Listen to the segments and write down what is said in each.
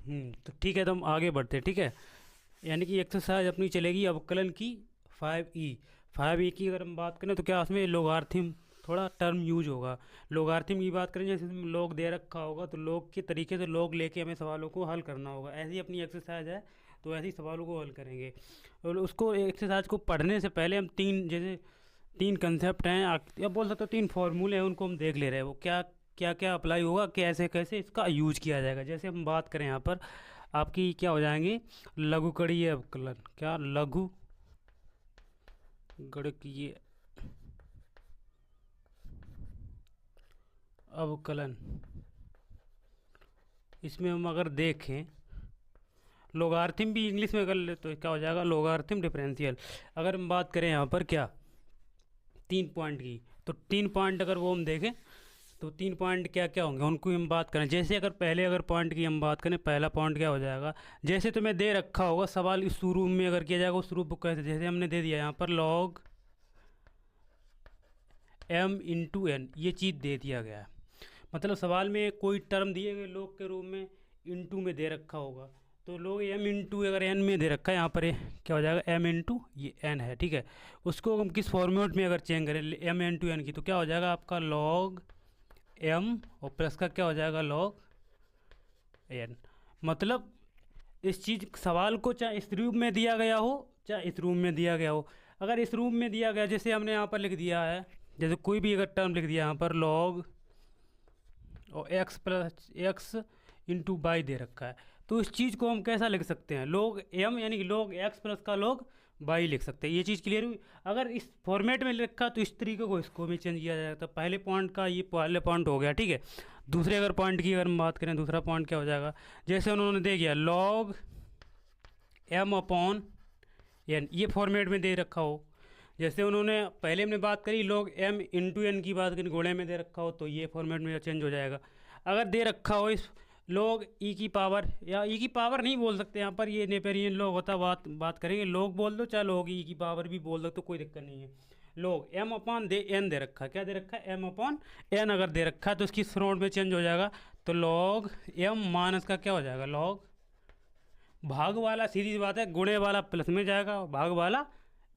तो ठीक है, तो हम आगे बढ़ते हैं। ठीक है, यानी कि एक्सरसाइज अपनी चलेगी अवकलन की 5E। 5E की अगर हम बात करें तो क्या उसमें लोगारिथम थोड़ा टर्म यूज होगा। लोगारिथम की बात करें, जैसे लोग दे रखा होगा तो लोग के तरीके से लोग लेके हमें सवालों को हल करना होगा। ऐसी अपनी एक्सरसाइज है, तो ऐसे ही सवालों को हल करेंगे। और उसको एक्सरसाइज को पढ़ने से पहले हम तीन जैसे तीन कंसेप्ट हैं, या बोल सकते हो तीन फार्मूले हैं, उनको हम देख ले रहे हैं। वो क्या क्या क्या अप्लाई होगा, कैसे कैसे इसका यूज किया जाएगा। जैसे हम बात करें यहाँ पर, आपकी क्या हो जाएंगे, लघुगणकीय अवकलन। क्या लघु गणकीय अवकलन, इसमें हम अगर देखें, लोगारिथम भी इंग्लिश में कर ले तो क्या हो जाएगा, लोगारिथम डिफरेंशियल। अगर हम बात करें यहाँ पर क्या 3 पॉइंट की, तो 3 पॉइंट अगर वो हम देखें तो 3 पॉइंट क्या क्या होंगे उनको हम बात करें। जैसे अगर पहले अगर पॉइंट की हम बात करें, पहला पॉइंट क्या हो जाएगा, जैसे तुम्हें दे रखा होगा सवाल इस रूप में अगर किया जाएगा, उस रूप को कैसे, जैसे हमने दे दिया यहाँ पर log m/n, ये चीज़ दे दिया गया है। मतलब सवाल में कोई टर्म दिए गए लोग के रूप में इंटू में दे रखा होगा, तो लोग m इंटू अगर n में दे रखा है, यहाँ पर ये क्या हो जाएगा, m इंटू ये n है। ठीक है, उसको हम किस फॉर्मेट में अगर चेंज करें m इंटू n की, तो क्या हो जाएगा आपका log m और प्लस का क्या हो जाएगा log n। मतलब इस चीज़ सवाल को चाहे इस रूप में दिया गया हो चाहे इस रूप में दिया गया हो, अगर इस रूप में दिया गया, जैसे हमने यहाँ पर लिख दिया है, जैसे कोई भी अगर टर्म लिख दिया यहाँ पर log और x plus x into y दे रखा है, तो इस चीज़ को हम कैसा लिख सकते हैं, log m यानी कि log x प्लस का log बाई लिख सकते हैं। ये चीज़ क्लियर हुई। अगर इस फॉर्मेट में लिखा तो इस तरीके को इसको भी चेंज किया जाएगा। तो पहले पॉइंट का ये पहले पॉइंट हो गया। ठीक है, दूसरे अगर पॉइंट की अगर हम बात करें, दूसरा पॉइंट क्या हो जाएगा, जैसे उन्होंने दे दिया log m/n, ये फॉर्मेट में दे रखा हो। जैसे उन्होंने पहले हमने बात करी log m इंटू एन की बात करी, गोले में दे रखा हो, तो ये फॉर्मेट में चेंज हो जाएगा। अगर दे रखा हो इस log e की पावर, या e की पावर नहीं बोल सकते यहाँ पर, ये नेपेरियन log होता, बात करेंगे log बोल दो चाहे log e की पावर भी बोल दो, तो कोई दिक्कत नहीं है। log m/n दे रखा है, क्या दे रखा है, m/n अगर दे रखा है तो इसकी फ्रंट में चेंज हो जाएगा, तो log m माइनस का क्या हो जाएगा, log भाग वाला, सीधी बात है, गुणे वाला प्लस में जाएगा, भाग वाला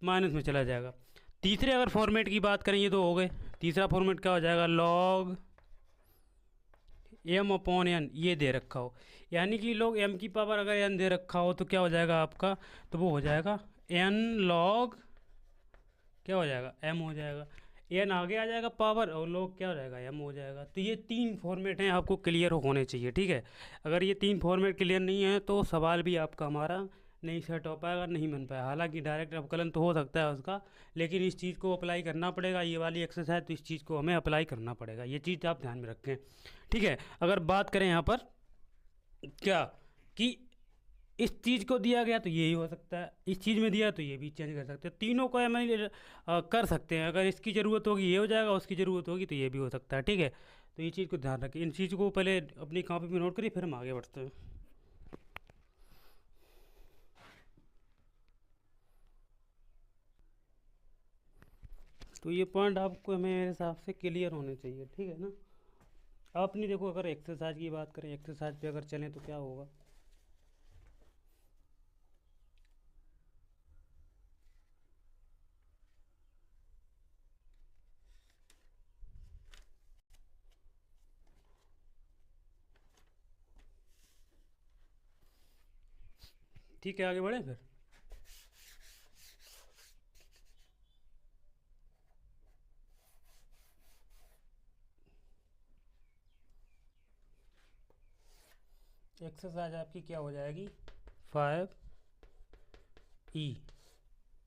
माइनस में चला जाएगा। तीसरे अगर फॉर्मेट की बात करें, ये तो हो गए। तीसरा फॉर्मेट क्या हो जाएगा, log m/n, ये दे रखा हो, यानी कि log m की पावर अगर n दे रखा हो तो क्या हो जाएगा आपका, तो वो हो जाएगा n log क्या हो जाएगा, m हो जाएगा। n आगे आ जाएगा पावर, और log क्या हो जाएगा, m हो जाएगा। तो ये तीन फॉर्मेट हैं, आपको क्लियर होने चाहिए। ठीक है, अगर ये तीन फॉर्मेट क्लियर नहीं है तो सवाल भी आपका हमारा नहीं सेट हो पाएगा, नहीं बन पाएगा। हालांकि डायरेक्ट अवकलन तो हो सकता है उसका, लेकिन इस चीज़ को अप्लाई करना पड़ेगा, ये वाली एक्सरसाइज, तो इस चीज़ को हमें अप्लाई करना पड़ेगा। ये चीज़ आप ध्यान में रखें। ठीक है, अगर बात करें यहाँ पर क्या कि इस चीज़ को दिया गया तो यही हो सकता है, इस चीज़ में दिया तो ये भी चेंज कर सकते हैं, तीनों को हम कर सकते हैं। अगर इसकी ज़रूरत होगी ये हो जाएगा, उसकी ज़रूरत होगी तो ये भी हो सकता है। ठीक है, तो ये चीज़ को ध्यान रखें, इन चीज़ को पहले अपनी कॉपी में नोट करिए, फिर हम आगे बढ़ते हैं। तो ये पॉइंट आपको मेरे हिसाब से क्लियर होने चाहिए। ठीक है ना, आप नहीं देखो, अगर एक्सरसाइज की बात करें, एक्सरसाइज पे अगर चलें तो क्या होगा, ठीक है आगे बढ़े फिर। एक्सरसाइज आपकी क्या हो जाएगी, 5E।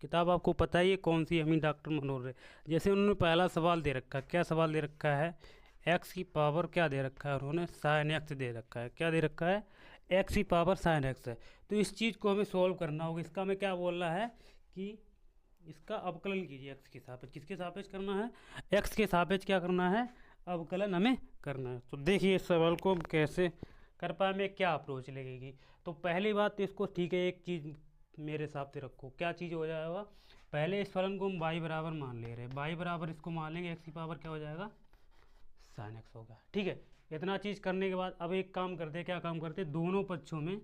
किताब आपको पता ही है कौन सी, हमी डॉक्टर मनोहर। जैसे उन्होंने पहला सवाल दे रखा है, क्या सवाल दे रखा है, एक्स की पावर क्या दे रखा है, उन्होंने साइन एक्स दे रखा है, क्या दे रखा है, एक्स की पावर साइन एक्स है। तो इस चीज़ को हमें सॉल्व करना होगा। इसका हमें क्या बोलना है कि इसका अवकलन कीजिए, एक्स के सापेक्ष, किसके सापेक्ष करना है, एक्स के सापेक्ष क्या करना है, अवकलन हमें करना है। तो देखिए इस सवाल को हम कैसे कर पाए, में क्या अप्रोच लगेगी। तो पहली बात तो इसको ठीक है, एक चीज़ मेरे हिसाब से रखो, क्या चीज़ हो जाएगा, पहले इस फलन को हम y बराबर मान ले रहे हैं, y बराबर इसको मान लेंगे, x की पावर क्या हो जाएगा, साइन एक्स होगा। ठीक है, इतना चीज़ करने के बाद अब एक काम करते हैं, क्या काम करते हैं, दोनों पक्षों में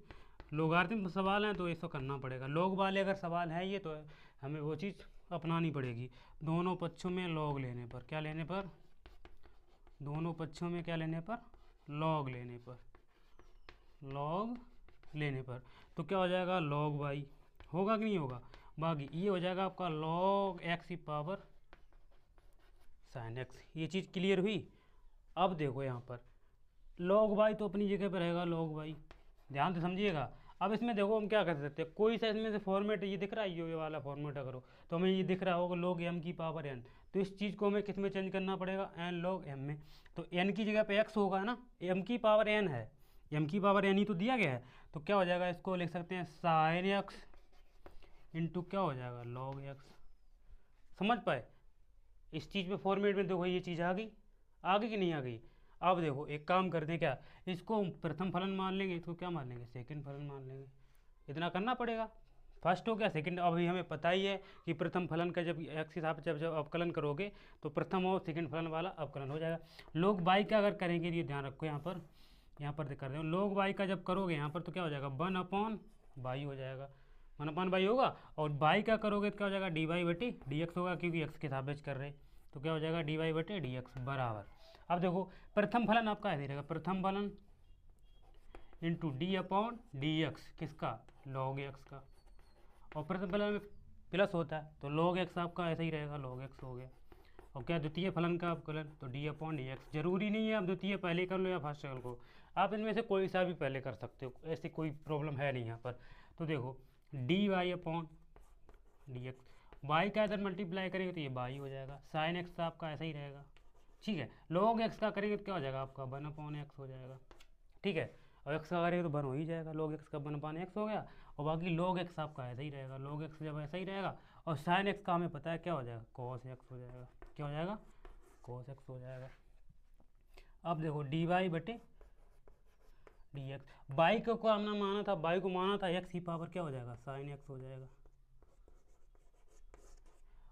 लोगारिथम सवाल हैं तो इसको करना पड़ेगा। लॉग वाले अगर सवाल है ये तो हमें वो चीज़ अपनानी पड़ेगी। दोनों पक्षों में लॉग लेने पर, क्या लेने पर, दोनों पक्षों में क्या लेने पर, लॉग लेने पर, लॉग लेने पर तो क्या हो जाएगा, लॉग वाई होगा कि नहीं होगा। बाकी ये हो जाएगा आपका लॉग एक्स की पावर साइन एक्स। ये चीज़ क्लियर हुई। अब देखो यहाँ पर लॉग वाई तो अपनी जगह पर रहेगा लॉग वाई, ध्यान से समझिएगा। अब इसमें देखो हम क्या कर सकते हैं, कोई सा इसमें से फॉर्मेट ये दिख रहा है, ये वाला फॉर्मेट करो तो हमें ये दिख रहा होगा लॉग एम की पावर एन। तो इस चीज़ को हमें किस में चेंज करना पड़ेगा, एन लॉग एम में। तो एन की जगह पे एक्स होगा ना, एम की पावर एन है, एम की पावर एन ही तो दिया गया है। तो क्या हो जाएगा, इसको लिख सकते हैं साइन एक्स इंटू क्या हो जाएगा, लॉग एक्स। समझ पाए इस चीज़ में, फॉर्मेट में देखो ये चीज़ आ गई, आ गई कि नहीं आ गई। अब देखो एक काम करते हैं, क्या इसको हम प्रथम फलन मान लेंगे, इसको क्या मान लेंगे, सेकंड फलन मान लेंगे। इतना करना पड़ेगा। फर्स्ट हो गया, सेकंड अभी हमें पता ही है कि प्रथम फलन का जब एक्स के हिसाब से जब अवकलन करोगे तो प्रथम और सेकंड फलन वाला अवकलन हो जाएगा। लोग बाई का अगर करेंगे, ये ध्यान रखो यहाँ पर कर रहे हो, लोग बाई का जब करोगे यहाँ पर तो क्या हो जाएगा, 1/बाई हो जाएगा, 1/बाई होगा। और बाई का करोगे तो क्या हो जाएगा, डी वाई बटे डी एक्स होगा, क्योंकि एक्स के सापेक्ष कर रहे तो क्या हो जाएगा, डी वाई बटे डी एक्स बराबर। अब देखो प्रथम फलन आपका ऐसे रहेगा, प्रथम फलन इंटू डी एक्स, किसका, लॉग एक्स का। और प्रथम फलन में प्लस होता है तो लॉग एक्स आपका ऐसा ही रहेगा, लॉग एक्स हो गया। और क्या द्वितीय फलन का अवकलन, तो डी एक्स। जरूरी नहीं है आप द्वितीय पहले कर लो या फर्स्ट कर लो, आप इनमें से कोई सा भी पहले कर सकते हो, ऐसी कोई प्रॉब्लम है नहीं यहाँ पर। तो देखो डी एक्स, वाई का इधर मल्टीप्लाई करेंगे तो ये बाई हो जाएगा, साइन एक्स आपका ऐसा ही रहेगा, ठीक है। लॉग एक्स का करेंगे तो क्या हो जाएगा आपका, 1/x हो जाएगा, ठीक है। और एक्स का करेंगे तो 1 हो ही जाएगा, लॉग एक्स का 1/x हो गया। और बाकी लॉग एक्स आपका ऐसा ही रहेगा, लॉग एक्स जब ऐसा ही रहेगा और साइन एक्स का हमें पता है क्या हो जाएगा, कॉस एक्स हो जाएगा, क्या हो जाएगा, कॉस एक्स हो जाएगा। अब देखो डी वाई बटे डी एक्स, बाई को हमने माना था, बाई को माना था एक्स की पावर क्या हो जाएगा, साइन एक्स हो जाएगा।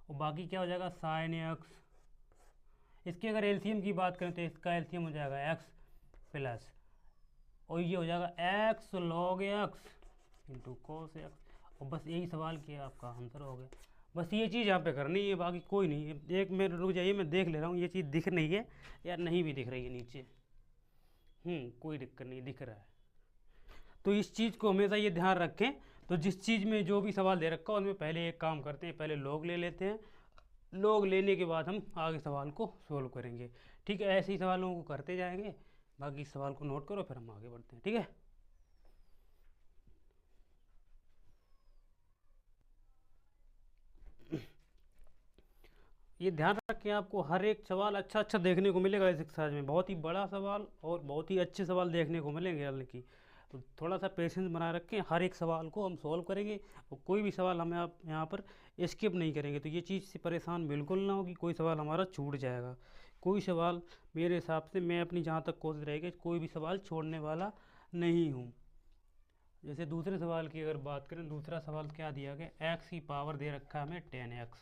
और बाकी क्या हो जाएगा, साइन एक्स। इसकी अगर एलसीएम की बात करें तो इसका एलसीएम हो जाएगा एक्स प्लस, और ये हो जाएगा x log x into cos x. और बस यही सवाल किया, आपका आंसर हो गया। बस ये चीज़ यहाँ पे करनी है, बाकी कोई नहीं है। एक मिनट रुक जाइए, मैं देख ले रहा हूँ ये चीज़ दिख रही है या नहीं भी दिख रही है नीचे। कोई दिक्कत नहीं, दिख रहा है। तो इस चीज़ को हमेशा ये ध्यान रखें। तो जिस चीज़ में जो भी सवाल दे रखा हो उनमें पहले एक काम करते हैं, पहले लॉग ले लेते हैं, लॉग लेने के बाद हम आगे सवाल को सोल्व करेंगे, ठीक है। ऐसे ही सवालों को करते जाएंगे, बाकी सवाल को नोट करो फिर हम आगे बढ़ते हैं, ठीक है। ये ध्यान रखें, आपको हर एक सवाल अच्छा अच्छा देखने को मिलेगा इस एक्सरसाइज में, बहुत ही बड़ा सवाल और बहुत ही अच्छे सवाल देखने को मिलेंगे हल की। तो थोड़ा सा पेशेंस बनाए रखें, हर एक सवाल को हम सॉल्व करेंगे और कोई भी सवाल हमें आप यहाँ पर स्किप नहीं करेंगे। तो ये चीज़ से परेशान बिल्कुल ना हो कि कोई सवाल हमारा छूट जाएगा। कोई सवाल मेरे हिसाब से, मैं अपनी जहाँ तक कोशिश रहेगी, कोई भी सवाल छोड़ने वाला नहीं हूँ। जैसे दूसरे सवाल की अगर बात करें, दूसरा सवाल क्या दिया गया, एक्स की पावर दे रखा है हमें 10x,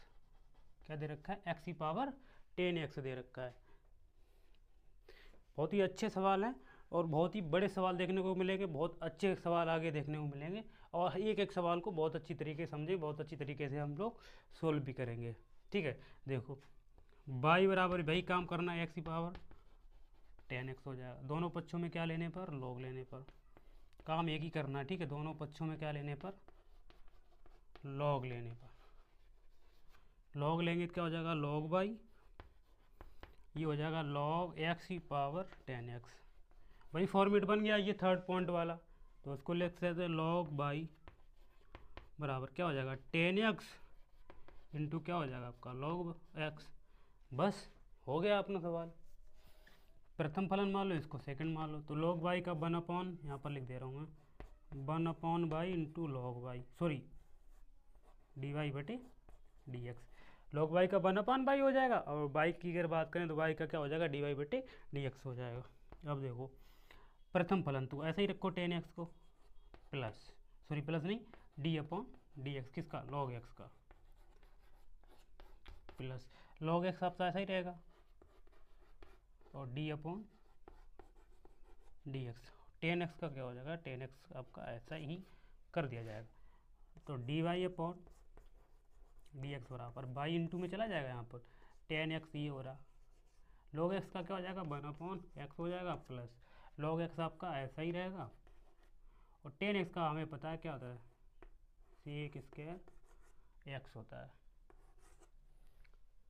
क्या दे रखा है, एक्स की पावर 10x दे रखा है। बहुत ही अच्छे सवाल हैं और बहुत ही बड़े सवाल देखने को मिलेंगे, बहुत अच्छे सवाल आगे देखने को मिलेंगे। और एक एक सवाल को बहुत अच्छी तरीके से समझे, बहुत अच्छी तरीके से हम लोग सोल्व भी करेंगे, ठीक है। देखो बाई बराबर वही काम करना है, एक्स की पावर 10x हो जाएगा, दोनों पक्षों में क्या लेने पर, लॉग लेने पर। काम एक ही करना है, ठीक है, दोनों पक्षों में क्या लेने पर, लॉग लेने पर। लॉग लेंगे तो क्या हो जाएगा, लॉग बाई, ये हो जाएगा लॉग एक्स की पावर 10x। वही फॉर्मेट बन गया ये थर्ड पॉइंट वाला, तो उसको लिख सकते हैं लॉग बाई बराबर क्या हो जाएगा 10x इंटू क्या हो जाएगा आपका लॉग x। बस हो गया अपना सवाल। प्रथम फलन मान लो, इसको सेकंड मान लो। तो लॉग बाई का 1/, यहाँ पर लिख दे रहा हूँ मैं, 1/बाई into log y, sorry d Y बटे डी एक्स। लॉग बाई का 1/बाई हो जाएगा, और बाई की अगर बात करें तो बाई का क्या हो जाएगा, डी वाई बटे डी एक्स हो जाएगा। अब देखो प्रथम फलन तो ऐसा ही रखो 10x को, प्लस, सॉरी प्लस नहीं, डी एक्स, किसका, लॉग एक्स का, प्लस लॉग एक्स आपका ऐसा ही रहेगा, और डी डी एक्स। 10x का क्या हो जाएगा, 10x आपका ऐसा ही कर दिया जाएगा। तो D Y upon D X बराबर बाई इंटू में चला जाएगा, यहाँ पर 10x ये हो रहा, log x का क्या हो जाएगा 1/x हो जाएगा, प्लस log x आपका ऐसा ही रहेगा, और 10x का हमें पता है क्या होता है, सेक स्क्वायर x होता है।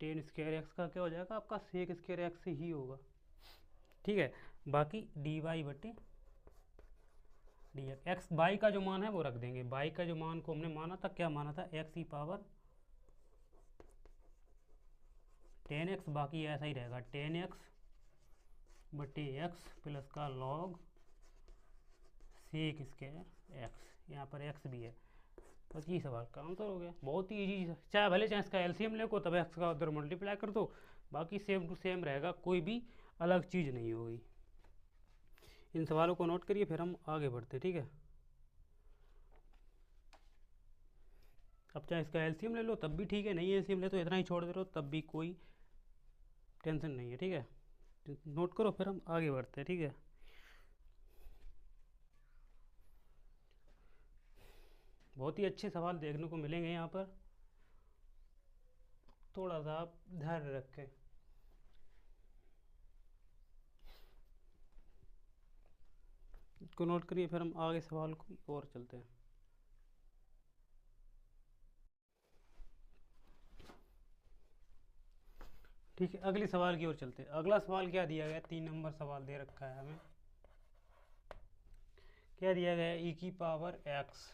10 स्क्वायर x का क्या हो जाएगा आपका सेक स्क्वायर x ही होगा, ठीक है। बाकी डी वाई बटे डी एक्स बाई का जो मान है वो रख देंगे, बाई का जो मान को हमने माना था, क्या माना था, x की पावर 10x, बाकी ऐसा ही रहेगा 10x बटे x प्लस का log सेक स्क्वायर x, यहाँ पर x भी है। बस ये सवाल का आंसर हो गया, बहुत ही ईजी, चाहे भले चाहे इसका एलसीएम ले को तब x का उधर मल्टीप्लाई कर दो, बाकी सेम टू सेम रहेगा, कोई भी अलग चीज़ नहीं होगी। इन सवालों को नोट करिए, फिर हम आगे बढ़ते, ठीक है। अब चाहे इसका एलसीएम ले लो तब भी ठीक है, नहीं एलसीएम ले तो इतना ही छोड़ दे रहे हो तब भी कोई टेंशन नहीं है, ठीक है। नोट करो, फिर हम आगे बढ़ते हैं, ठीक है। बहुत ही अच्छे सवाल देखने को मिलेंगे यहाँ पर, थोड़ा सा आप ध्यान रखें। इसको नोट करिए, फिर हम आगे सवाल को और चलते हैं। ठीक है, अगले सवाल की ओर चलते हैं। अगला सवाल क्या दिया गया, 3 नंबर सवाल दे रखा है हमें, क्या दिया गया है, e की पावर x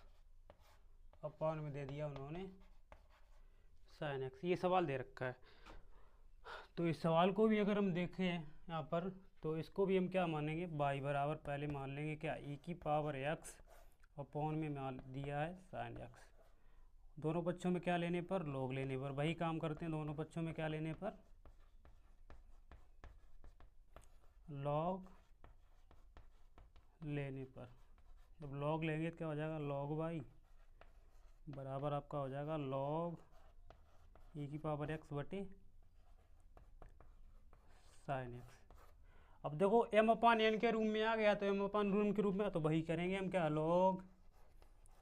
अपॉन में दे दिया उन्होंने साइन x, ये सवाल दे रखा है। तो इस सवाल को भी अगर हम देखें यहाँ पर, तो इसको भी हम क्या मानेंगे, बाई बराबर पहले मान लेंगे क्या, e की पावर x अपॉन में मान दिया है साइन x, दोनों पक्षों में क्या लेने पर, log लेने पर, वही काम करते हैं, दोनों पक्षों में क्या लेने पर, log लेने पर। जब log लेंगे तो क्या हो जाएगा, log y बराबर आपका हो जाएगा log e की पावर x बटे साइन x। अब देखो m अपान n के रूप में आ गया, तो m अपान रूम के रूप में, तो वही करेंगे हम क्या, log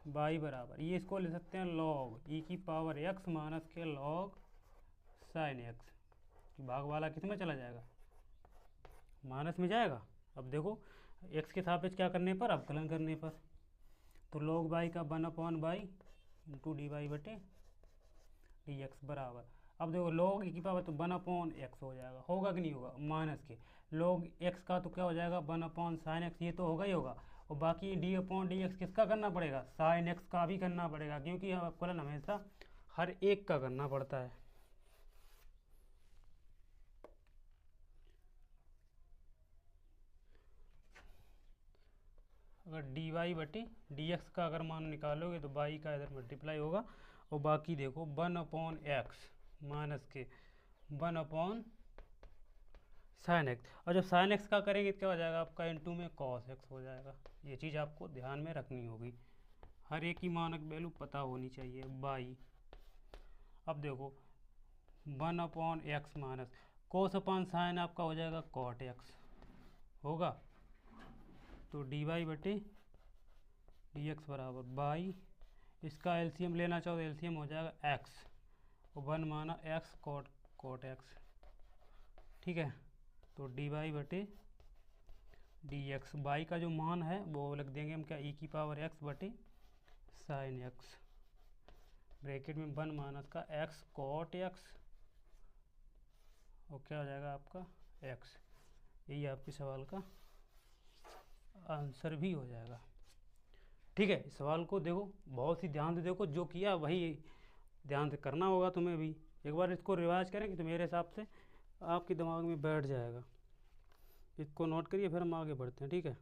y बराबर, ये इसको ले सकते हैं log e की पावर x माइनस के log साइन x, भाग वाला किस में चला जाएगा, माइनस में जाएगा। अब देखो x के सापेक्ष क्या करने पर, अवकलन करने पर, तो log y का 1/y इंटू डी वाई बटे डी एक्स बराबर, अब देखो log e की पावर तो 1/x हो जाएगा, होगा कि नहीं होगा, माइनस के log x का तो क्या हो जाएगा 1/sin x, ये तो होगा ही होगा, और बाकी d/dx किसका करना पड़ेगा, sin x का भी करना पड़ेगा, क्योंकि अवकलन हमेशा हर एक का करना पड़ता है। अगर डी वाई बटे डी एक्स का अगर मान निकालोगे तो बाई का इधर मल्टीप्लाई होगा, और बाकी देखो 1/x माइनस के 1/sin x, और जब sin x का करेंगे तो क्या हो जाएगा आपका, इंटू में cos x हो जाएगा। ये चीज़ आपको ध्यान में रखनी होगी, हर एक की मानक वैल्यू पता होनी चाहिए बाई। अब देखो 1/x माइनस cos अपन साइन आपका हो जाएगा cot x होगा, तो डी वाई बटे डी एक्स बराबर बाई, इसका एलसीएम लेना चाहो तो एलसीएम हो जाएगा x, और 1 माना x कोट x, ठीक है। तो डी वाई बटे डी एक्स, बाई का जो मान है वो लिख देंगे हम क्या, e की पावर x बटे साइन x, ब्रैकेट में 1 माइनस का x कोट x, और क्या हो जाएगा आपका x, यही आपके सवाल का आंसर भी हो जाएगा, ठीक है। इस सवाल को देखो, बहुत ही ध्यान से देखो, जो किया वही ध्यान से करना होगा तुम्हें भी, एक बार इसको रिवाइज करेंगे तो मेरे हिसाब से आपके दिमाग में बैठ जाएगा। इसको नोट करिए, फिर हम आगे बढ़ते हैं, ठीक है।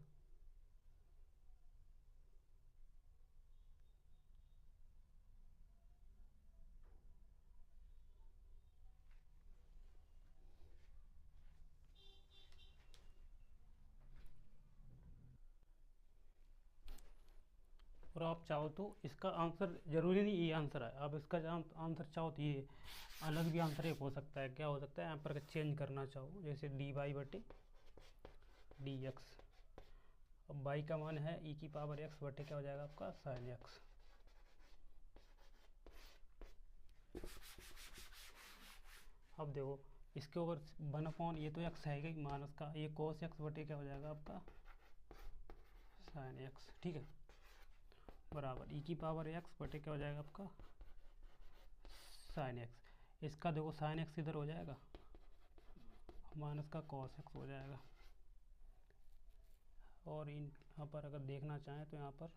और आप चाहो तो इसका आंसर जरूरी नहीं ये आंसर है, आप इसका आंसर चाहो तो ये अलग भी आंसर एक हो सकता है, क्या हो सकता है, यहाँ पर चेंज करना चाहो, जैसे डी वाई बटे डी एक्स अब बाई का मान है ई की पावर एक्स बटे क्या हो जाएगा आपका साइन एक्स। अब देखो इसके ऊपर 1/, ये तो एक्स है ही मान उसका, ये कोस एक्स बटे क्या हो जाएगा आपका साइन एक्स। ठीक है, बराबर ई की पावर एक्स बटे क्या हो जाएगा आपका साइन एक्स। इसका देखो साइन एक्स इधर हो जाएगा, माइनस का कॉस एक्स हो जाएगा। और यहाँ पर अगर देखना चाहें तो यहाँ पर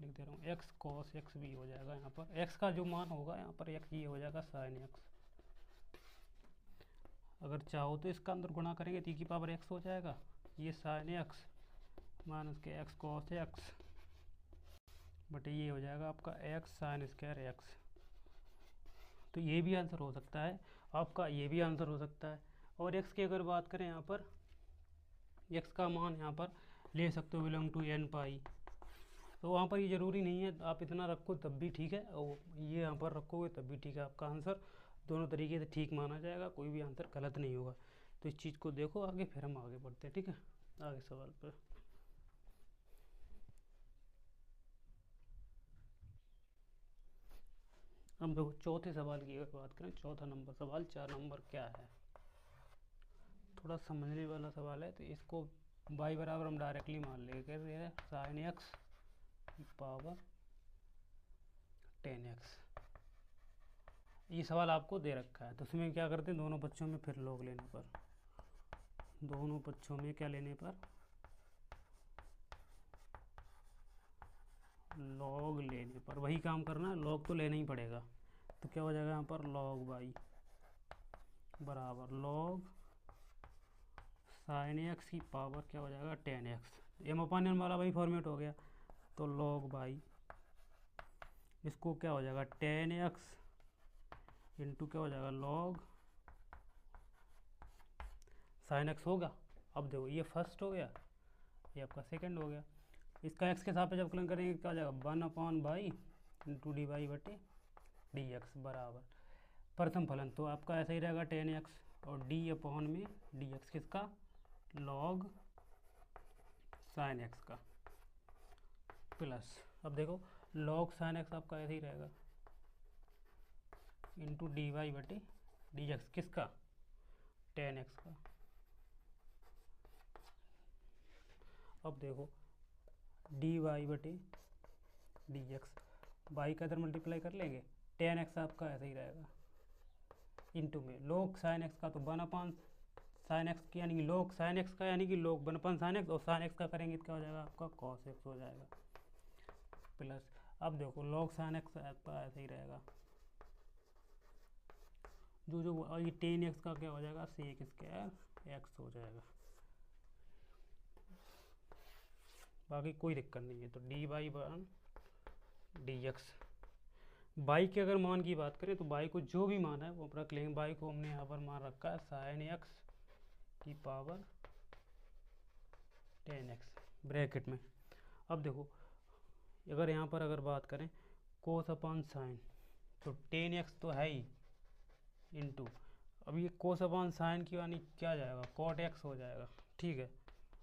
लिख दे रहा हूँ एक्स कॉस एक्स भी हो जाएगा। यहाँ पर एक्स का जो मान होगा यहाँ पर एक्स, ये हो जाएगा साइन एक्स। अगर चाहो तो इसका अंदर गुणा करेंगे तो ई की पावर एक्स हो जाएगा, ये साइन एक्स माइनस के एक्स कॉस एक्स बटे ये हो जाएगा आपका एक्स साइन स्क्वायर एक्स। तो ये भी आंसर हो सकता है आपका, ये भी आंसर हो सकता है। और एक्स की अगर बात करें यहाँ पर एक्स का मान यहाँ पर ले सकते हो बिलोंग टू एन पाई, तो वहाँ पर ये ज़रूरी नहीं है आप इतना रखो तब भी ठीक है, और ये यहाँ पर रखोगे तब भी ठीक है। आपका आंसर दोनों तरीके से ठीक माना जाएगा, कोई भी आंसर गलत नहीं होगा। तो इस चीज़ को देखो आगे, फिर हम आगे बढ़ते हैं। ठीक है, आगे सवाल पर। अब देखो चौथे सवाल की अगर बात करें, चौथा नंबर सवाल 4 नंबर क्या है, थोड़ा समझने वाला सवाल है। तो इसको बाई बराबर हम डायरेक्टली मान लेंगे, कह रहे हैं साइन एक्स पावर 10x। ये सवाल आपको दे रखा है, तो उसमें क्या करते हैं दोनों पक्षों में फिर लॉग लेने पर, दोनों पक्षों में क्या लेने पर लॉग लेने पर, वही काम करना है, लॉग तो लेना ही पड़ेगा। तो क्या हो जाएगा यहाँ पर लॉग बाई बराबर लॉग साइन एक्स की पावर क्या हो जाएगा 10x। एम अपन एन वाला वही फॉर्मेट हो गया, तो लॉग बाई इसको क्या हो जाएगा 10x इंटू क्या हो जाएगा लॉग साइन एक्स होगा। अब देखो ये फर्स्ट हो गया, ये आपका सेकंड हो गया। इसका एक्स के साथ पे जब अवकलन करेंगे क्या हो जाएगा 1/बाई इंटू डी वाई बटे डी एक्स बराबर प्रथम फलन, तो आपका ऐसा ही रहेगा 10x और डी अपॉन में डी एक्स किसका लॉग साइन एक्स का प्लस, अब देखो लॉग साइन एक्स आपका ऐसे ही रहेगा इंटू डी वाई बटे डी एक्स किसका 10x का। अब देखो डी वाई बटे डी एक्स, वाई का इधर मल्टीप्लाई कर लेंगे, 10x आपका ऐसा ही रहेगा इंटू में लॉग साइन एक्स का, तो 1/, साइन एक्स की यानी कि लॉग साइन एक्स का यानी कि लॉग 1/, साइन एक्स, और साइन एक्स का करेंगे तो क्या हो जाएगा आपका कॉस एक्स हो जाएगा प्लस। अब देखो लॉग साइन एक्स आपका ऐसा ही रहेगा, जो ये 10x का क्या हो जाएगा सेक स्क्वायर एक्स हो जाएगा, बाकी कोई दिक्कत नहीं है। तो डी वाई बन डी एक्स। बाई के अगर मान की बात करें तो बाई को जो भी मान है वो रख लेंगे, बाई को हमने यहाँ पर मान रखा है साइन एक्स की पावर 10x ब्रैकेट में। अब देखो अगर यहाँ पर अगर बात करें कोस अपॉन साइन, तो 10x तो है ही इंटू, अब ये कोस अपॉन साइन की यानी क्या जाएगा कॉट एक्स हो जाएगा। ठीक है,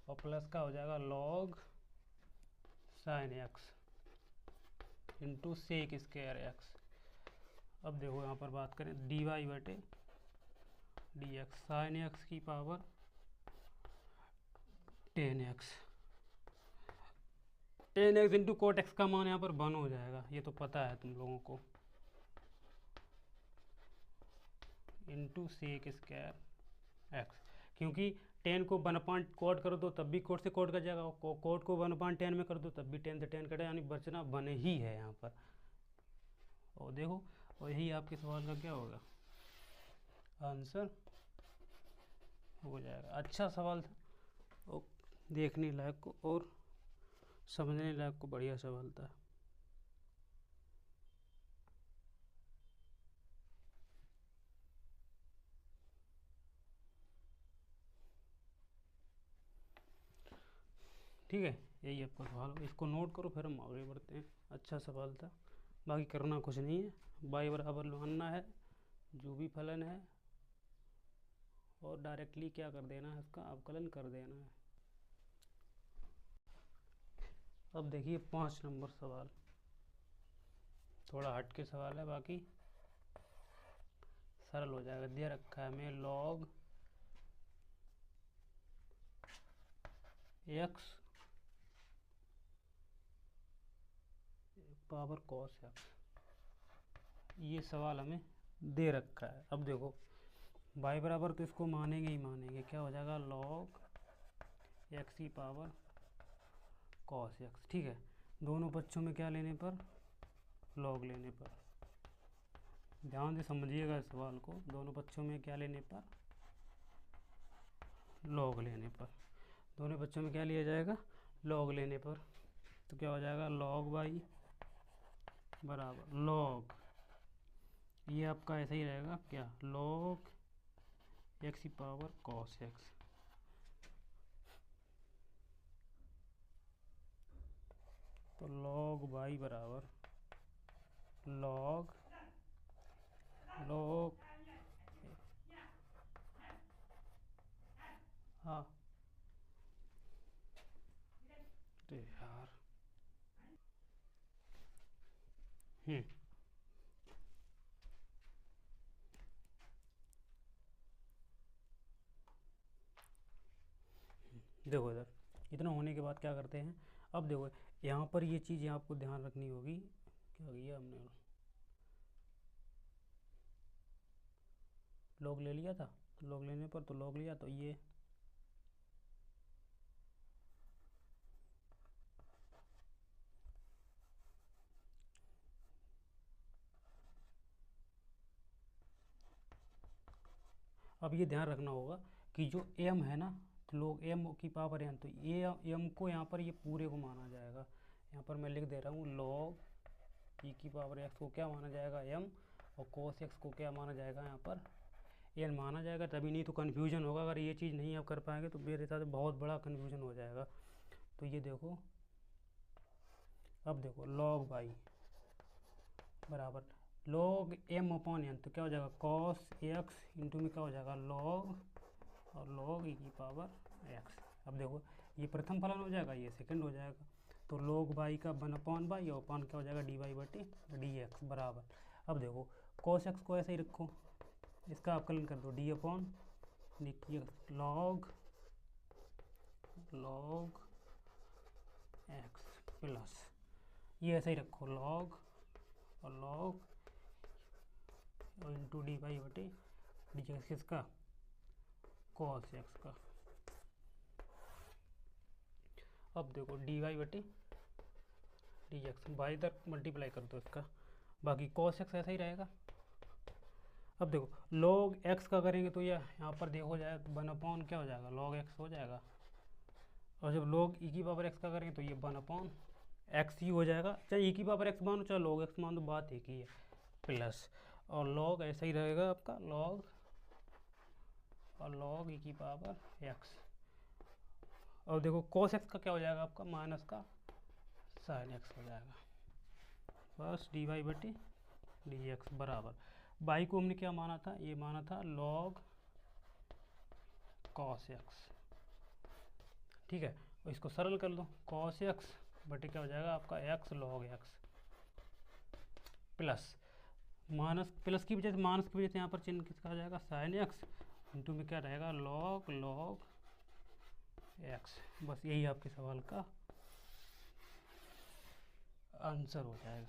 और प्लस का हो जाएगा log sine X into sec square X. अब देखो यहाँ पर बात करें डी वाई बटे डी एक्स साइन एक्स की power 10x, 10x into cot X का मान यहाँ पर 1 हो जाएगा, ये तो पता है तुम लोगों को, इंटू सेक स्क्वायर एक्स, क्योंकि 10 को 1/, कोट करो तो तब भी कोट से कोट कट जाएगा, कोट को 1/10 में कर दो तब भी 10 से 10 कटे, यानी बचना 1 ही है यहाँ पर। और देखो और यही आपके सवाल का क्या होगा आंसर हो जाएगा। अच्छा सवाल था और देखने लायक को और समझने लायक को बढ़िया सवाल था। ठीक है, यही आपका सवाल, इसको नोट करो फिर हम आगे बढ़ते हैं। अच्छा सवाल था, बाकी करना कुछ नहीं है, बाई बराबर मानना है जो भी फलन है और डायरेक्टली क्या कर देना है इसका अवकलन कर देना है। अब देखिए 5 नंबर सवाल, थोड़ा हट के सवाल है, बाकी सरल हो जाएगा। दिया रखा है हमें log x power cos x, ये सवाल हमें दे रखा है। अब देखो y बराबर तो इसको मानेंगे ही मानेंगे, क्या हो जाएगा log x की पावर cos x। ठीक है, दोनों पक्षों में क्या लेने पर, log लेने पर। ध्यान से समझिएगा इस सवाल को, दोनों पक्षों में क्या लेने पर, log लेने पर। दोनों पक्षों में क्या लिया जाएगा, log लेने पर। तो क्या हो जाएगा log y बराबर log, ये आपका ऐसा ही रहेगा क्या, log x की पावर cos x। तो log y बराबर log log हाँ तो यार देखो इधर इतना होने के बाद क्या करते हैं, अब देखो यहाँ पर ये चीज़ आपको ध्यान रखनी होगी। क्या किया हमने, log ले लिया था, तो log लेने पर तो log लिया, तो ये अब ये ध्यान रखना होगा कि जो m है ना, तो log m की पावर n, तो ये m को यहाँ पर ये पूरे को माना जाएगा। यहाँ पर मैं लिख दे रहा हूँ log e की पावर x को क्या माना जाएगा m, और cos x को क्या माना जाएगा यहाँ पर n माना जाएगा, तभी नहीं तो कन्फ्यूजन होगा। अगर ये चीज़ नहीं आप कर पाएंगे तो मेरे साथ बहुत बड़ा कन्फ्यूजन हो जाएगा। तो ये देखो, अब देखो log y बराबर log m अपॉन n, तो क्या हो जाएगा cos x इंटू में क्या हो जाएगा log, और log e की पावर x। अब देखो ये प्रथम फलन हो जाएगा, ये सेकंड हो जाएगा। तो log y का 1/y, और अपॉन क्या हो जाएगा dy/dx बराबर। अब देखो cos x को ऐसे ही रखो, इसका अवकलन कर दो, d अपॉन देखिए log x प्लस ये ऐसे ही रखो log और log और इंटू dy/dx किसका, cos x का। अब देखो dy/dx बाई तक मल्टीप्लाई कर दो इसका, बाकी cos x ऐसा ही रहेगा। अब देखो log x का करेंगे तो यह यहाँ पर देखो जाए तो 1 क्या हो जाएगा log x हो जाएगा, और जब log e की पावर x का करेंगे तो ये 1/x ही हो जाएगा। चाहे e की पावर x मानो चाहे log x मानो, बात एक ही है, प्लस और log ऐसा ही रहेगा आपका log और log e की पावर x। और देखो cos x का क्या हो जाएगा आपका, माइनस का sin x हो जाएगा, बस dy/dx बराबर। y को हमने क्या माना था, ये माना था log cos x। ठीक है, और इसको सरल कर लो, cos x बटे क्या हो जाएगा आपका x log x, plus minus plus की वजह से, माइनस की वजह से यहाँ पर चिन्ह किसका आ जाएगा sin x, इंटू में क्या रहेगा log x। बस यही आपके सवाल का आंसर हो जाएगा।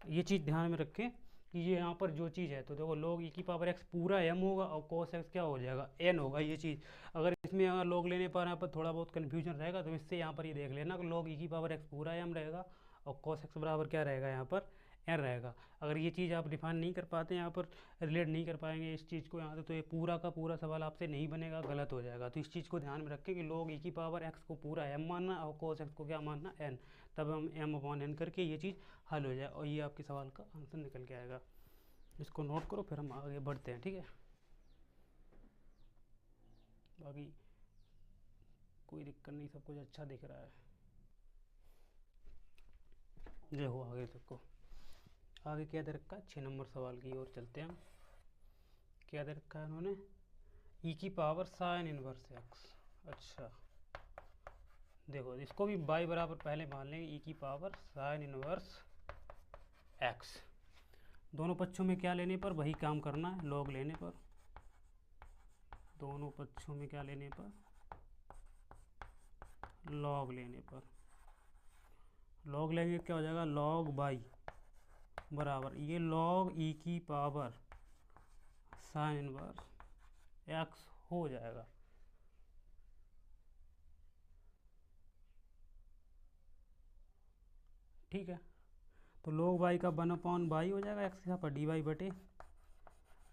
ये चीज़ ध्यान में रखें कि ये यहाँ पर जो चीज़ है, तो देखो log e की पावर x पूरा m होगा और cos x क्या हो जाएगा n होगा। ये चीज़ अगर इसमें अगर log लेने पर यहाँ पर थोड़ा बहुत कन्फ्यूजन रहेगा, तो इससे यहाँ पर ये देख लेना कि log e की पावर x पूरा m रहेगा और cos x बराबर क्या रहेगा यहाँ पर n रहेगा। अगर ये चीज़ आप डिफाइन नहीं कर पाते, यहाँ पर रिलेट नहीं कर पाएंगे इस चीज़ को यहाँ से, तो ये पूरा का पूरा सवाल आपसे नहीं बनेगा, गलत हो जाएगा। तो इस चीज़ को ध्यान में रखें कि log e की पावर x को पूरा m मानना और cos x को क्या मानना n, तब हम m अपॉन n करके ये चीज़ हल हो जाए और ये आपके सवाल का आंसर निकल के आएगा। इसको नोट करो, फिर हम आगे बढ़ते हैं। ठीक है, बाकी कोई दिक्कत नहीं, सब कुछ अच्छा दिख रहा है। देखो आगे सबको, आगे क्या दे रखा है, 6 नंबर सवाल की ओर चलते हैं हम। क्या दे रखा है उन्होंने, e की पावर sin इनवर्स x। अच्छा देखो इसको भी बाई बराबर पहले मान लेंगे ई की पावर साइन इनवर्स एक्स। दोनों पक्षों में क्या लेने पर, वही काम करना है, लॉग लेने पर। दोनों पक्षों में क्या लेने पर, लॉग लेने पर। लॉग लेंगे क्या हो जाएगा, लॉग बाई बराबर ये लॉग ई की पावर साइन इनवर्स एक्स हो जाएगा। ठीक है, तो log y का 1/बाई हो जाएगा एक्स यहाँ पर डी वाई बटे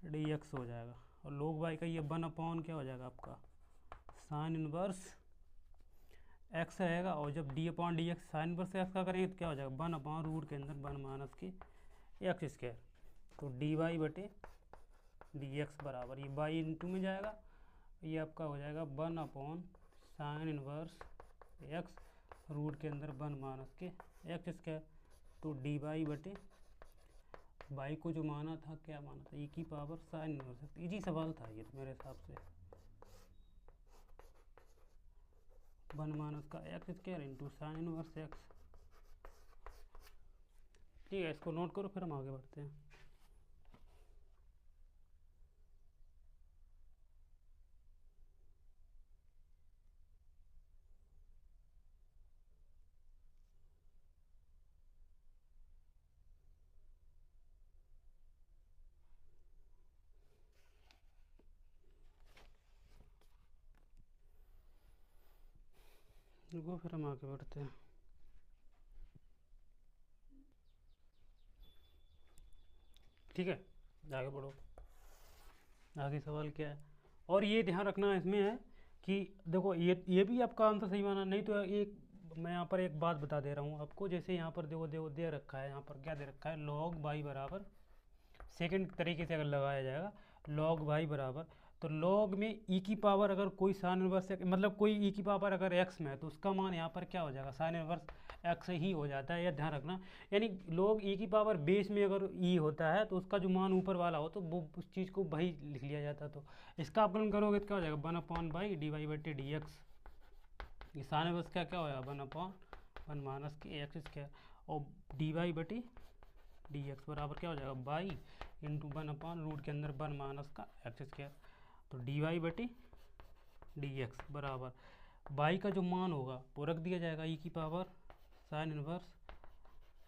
डी एक्स हो जाएगा। और log y का ये 1 क्या हो जाएगा आपका साइन इनवर्स एक्स रहेगा। और जब D X sine inverse x का करेंगे तो क्या हो जाएगा 1/रूट के अंदर 1 माइनस के एक्स स्क्वायर। तो डी वाई बटे डी एक्स बराबर ये बाई इंटू में जाएगा, ये आपका हो जाएगा 1/साइन इनवर्स एक्स रूट के अंदर 1 माइनस के एक्स स्क्वायर। तो डी वाई बटे बाई को जो माना था, क्या माना था, ई की पावर साइन इनवर्स। इजी सवाल था ये तो मेरे हिसाब से। 1 माइनस का x square into sine inverse x. ठीक है, इसको नोट करो, फिर हम आगे बढ़ते हैं। फिर हम आगे बढ़ते हैं। ठीक है, आगे बढ़ो। आगे सवाल क्या है, और ये ध्यान रखना इसमें है कि देखो ये भी आपका आंसर सही माना, नहीं तो एक मैं यहाँ पर एक बात बता दे रहा हूँ आपको। जैसे यहाँ पर देखो देखो दे रखा है, यहाँ पर क्या दे रखा है, लॉग बाई बराबर, सेकंड तरीके से अगर लगाया जाएगा लॉग बाई बराबर, तो लॉग में ई की पावर अगर कोई साइन इनवर्स मतलब कोई ई की पावर अगर एक्स में है तो उसका मान यहाँ पर क्या हो जाएगा साइन इनवर्स एक्स ही हो जाता है, यह ध्यान रखना। यानी लॉग ई की पावर बेस में अगर ई होता है तो उसका जो मान ऊपर वाला हो तो वो उस चीज़ को वही लिख लिया जाता। तो इसका अवकलन करोगे तो क्या हो जाएगा 1/बाई डी वाई बटे डी एक्स। ये साइन इनवर्स क्या क्या होगा 1/1 माइनस के एक्स स्क्वायर। और डी वाई बटे डी एक्स बराबर क्या हो जाएगा बाई इंटू 1/रूट के अंदर 1 माइनस का एक्स स्क्वायर। तो डी वाई बटे डी एक्स बराबर बाई का जो मान होगा वो रख दिया जाएगा ई की पावर साइन इनवर्स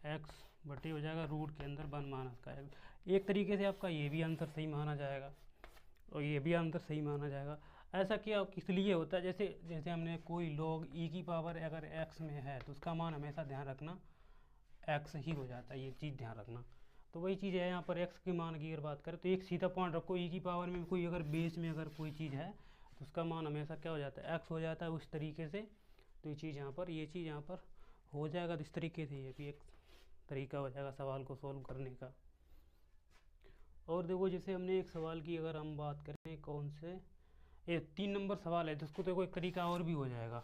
एक्स बटे हो जाएगा रूट के अंदर 1 माइनस का एक्स। एक तरीके से आपका ये भी आंसर सही माना जाएगा और ये भी आंसर सही माना जाएगा। ऐसा क्या किस लिए होता है, जैसे जैसे हमने कोई लॉग ई की पावर अगर एक्स में है तो उसका मान हमेशा ध्यान रखना एक्स ही हो जाता है, ये चीज़ ध्यान रखना। तो वही चीज़ है यहाँ पर एक्स के मान की अगर बात करें तो एक सीधा पॉइंट रखो, ई की पावर में कोई अगर बेस में अगर कोई चीज़ है तो उसका मान हमेशा क्या हो जाता है एक्स हो जाता है उस तरीके से। तो ये चीज़ यहाँ पर हो जाएगा। तो इस तरीके से ये भी एक तरीका हो जाएगा सवाल को सॉल्व करने का। और देखो जैसे हमने एक सवाल की अगर हम बात करें कौन से, ये 3 नंबर सवाल है तो उसको देखो एक तरीका और भी हो जाएगा।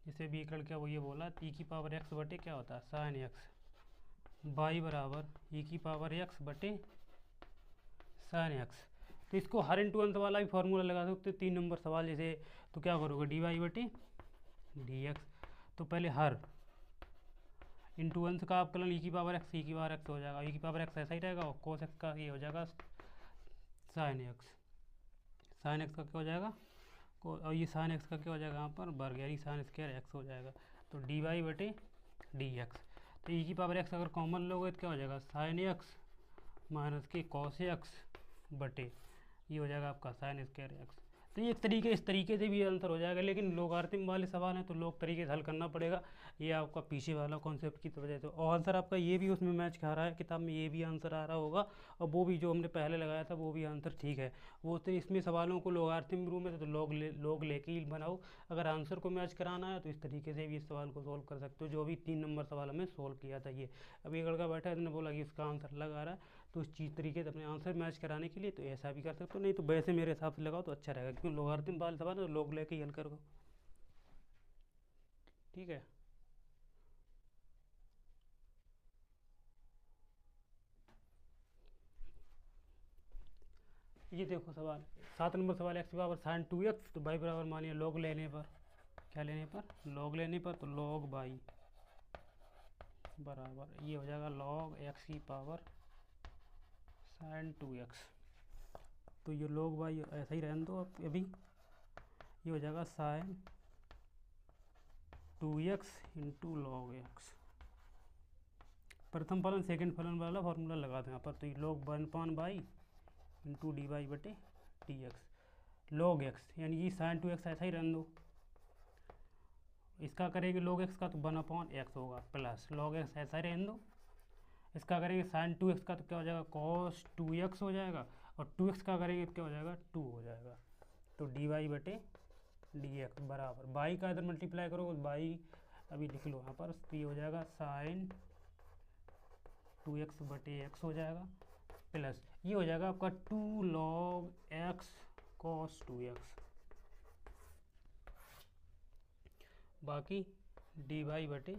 जैसे भी एक लड़का वो ये बोला ई की पावर एक्स बटे क्या होता है साइन एक्स बाई बराबर ई की पावर एक्स बटे साइन एक्स। तो इसको हर इंटू अंत वाला भी फार्मूला लगा सकते हो 3 नंबर सवाल जैसे। तो क्या करोगे डी वाई बटे डी एक्स, तो पहले हर इंटू अंश का अवकलन ई की पावर एक्स हो जाएगा, ई की पावर एक्स ऐसा ही रहेगा और कोस एक्स का ये हो जाएगा साइन एक्स। साइन एक्स का क्या हो जाएगा और ये साइन एक्स का क्या हो जाएगा यहाँ पर वर्ग यानी साइन स्क्वायर एक्स हो जाएगा। तो डी वाई बटे डी एक्स, तो ई की पावर एक्स अगर कॉमन लोगे तो क्या हो जाएगा साइन एक्स माइनस के कॉस एक्स बटे ये हो जाएगा आपका साइन स्क्वायर एक्स। तो ये इस तरीके से भी आंसर हो जाएगा, लेकिन लोगारिथम वाले सवाल हैं तो लोग तरीके से हल करना पड़ेगा। ये आपका पीछे वाला कॉन्सेप्ट की वजह से, और आंसर आपका ये भी उसमें मैच खा रहा है, किताब में ये भी आंसर आ रहा होगा और वो भी जो हमने पहले लगाया था वो भी आंसर ठीक है। वो तो इसमें सवालों को लोगारिथम रूप में तो लोग लेके ही बनाओ। अगर आंसर को मैच कराना है तो इस तरीके से भी इस सवाल को सॉल्व कर सकते हो, जो भी 3 नंबर सवाल हमें सॉल्व किया था। ये अभी एक लड़का बैठा है इसने बोला कि इसका आंसर लगा रहा है, तो उस चीज़ तरीके से अपने आंसर मैच कराने के लिए तो ऐसा भी कर सकते हो, नहीं तो वैसे मेरे हिसाब से लगाओ तो अच्छा रहेगा, क्योंकि लोगारिथम वाले सवाल तो लोग लेके ही हल करो। ठीक है, ये देखो सवाल 7 नंबर सवाल, एक्स की पावर साइन 2x, तो बाई बराबर मानिए लॉग लेने पर, क्या लेने पर, लॉग लेने पर, तो लॉग बाई बराबर ये हो जाएगा लॉग एक्स की पावर साइन 2x। तो ये लॉग बाई ऐसा ही रहने दो अब अभी, ये हो जाएगा sign 2x into log x. प्रथम फलन सेकंड फलन वाला फॉर्मूला लगा दें यहाँ पर, तो ये लॉग 1/बाई इंटू डी वाई बटे डी एक्स लॉग एक्स, यानी कि साइन 2x ऐसा ही रहने दो। इसका करेंगे लॉग एक्स का तो 1/x होगा, प्लस लॉग एक्स ऐसा ही रहने दो। इसका करेंगे साइन 2x का तो क्या हो जाएगा कॉस 2x हो जाएगा, और 2x का करेंगे क्या हो जाएगा 2 हो जाएगा। तो डी वाई बटे डी एक्स बराबर बाई का इधर मल्टीप्लाई करो, बाई अभी लिख लो यहाँ पर, तो ये हो जाएगा साइन 2x बटे एक्स हो जाएगा, प्लस ये हो जाएगा आपका 2 लॉग एक्स कॉस 2x, बाकी डी वाई बटे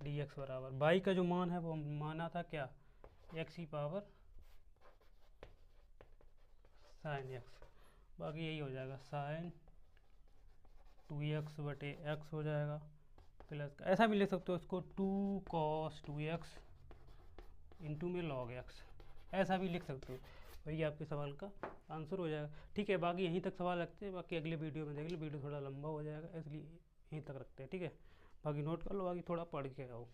डी एक्स बराबर बाई का जो मान है वो माना था क्या, एक्स की पावर साइन एक्स, बाकी यही हो जाएगा साइन 2x बटे एक्स हो जाएगा, प्लस ऐसा भी लिख सकते हो इसको 2 cos 2x इंटू में log x, ऐसा भी लिख सकते हो, वही आपके सवाल का आंसर हो जाएगा। ठीक है, बाकी यहीं तक सवाल रखते हैं, बाकी अगले वीडियो में देख लो, वीडियो थोड़ा लंबा हो जाएगा इसलिए यहीं तक रखते हैं। ठीक है, बाकी नोट कर लो, बाकी थोड़ा पढ़ के आओ।